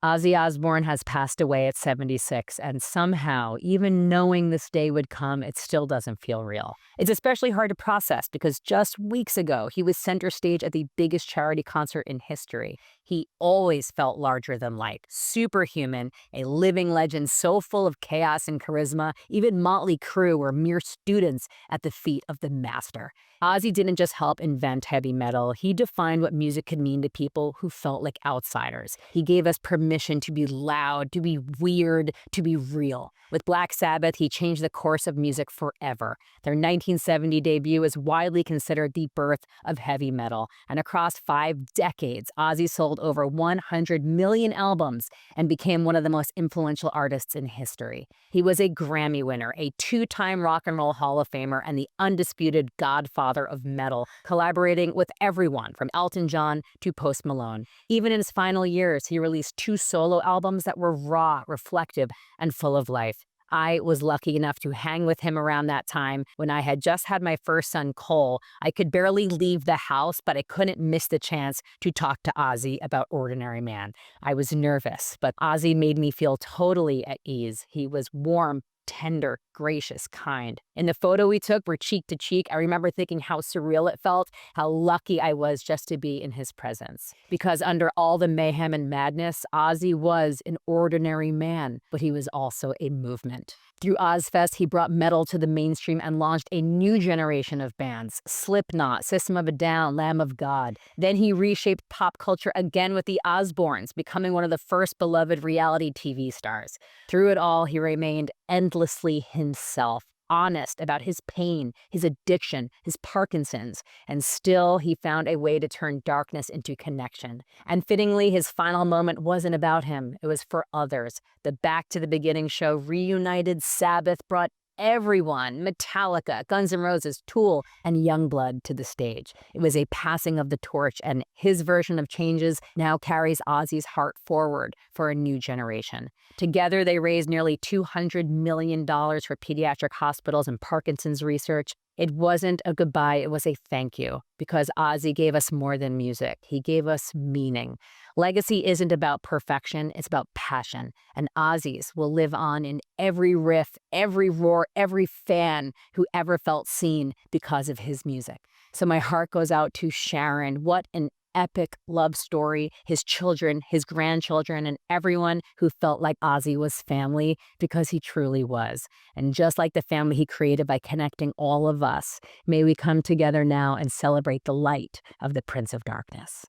Ozzy Osbourne has passed away at 76, and somehow, even knowing this day would come, it still doesn't feel real. It's especially hard to process because just weeks ago, he was center stage at the biggest charity concert in history. He always felt larger than life, superhuman, a living legend so full of chaos and charisma, even Motley Crue were mere students at the feet of the master. Ozzy didn't just help invent heavy metal, he defined what music could mean to people who felt like outsiders. He gave us permission to be loud, to be weird, to be real. With Black Sabbath, he changed the course of music forever. Their 1970 debut is widely considered the birth of heavy metal, and across 5 decades, Ozzy sold over 100 million albums and became one of the most influential artists in history. He was a Grammy winner, a two-time Rock and Roll Hall of Famer, and the undisputed godfather of metal, collaborating with everyone from Elton John to Post Malone. Even in his final years, he released 2 solo albums that were raw, reflective, and full of life. I was lucky enough to hang with him around that time when I had just had my first son, Cole. I could barely leave the house, but I couldn't miss the chance to talk to Ozzy about Ordinary Man. I was nervous, but Ozzy made me feel totally at ease. He was warm, tender, gracious, kind. In the photo we took, we're cheek to cheek. I remember thinking how surreal it felt, how lucky I was just to be in his presence. Because under all the mayhem and madness, Ozzy was an ordinary man, but he was also a movement. Through Ozfest, he brought metal to the mainstream and launched a new generation of bands: Slipknot, System of a Down, Lamb of God. Then he reshaped pop culture again with the Osbournes, becoming one of the first beloved reality TV stars. Through it all, he remained endlessly himself, honest about his pain, his addiction, his Parkinson's, and still he found a way to turn darkness into connection. And fittingly, his final moment wasn't about him, it was for others. The Back to the Beginning show reunited Sabbath, brought everyone, Metallica, Guns N' Roses, Tool, and Youngblood to the stage. It was a passing of the torch, and his version of changes now carries Ozzy's heart forward for a new generation. Together, they raised nearly $200 million for pediatric hospitals and Parkinson's research. It wasn't a goodbye, it was a thank you, because Ozzy gave us more than music. He gave us meaning. Legacy isn't about perfection, it's about passion. And Ozzy's will live on in every riff, every roar, every fan who ever felt seen because of his music. So my heart goes out to Sharon. What an epic love story, his children, his grandchildren, and everyone who felt like Ozzy was family, because he truly was. And just like the family he created by connecting all of us, may we come together now and celebrate the light of the Prince of Darkness.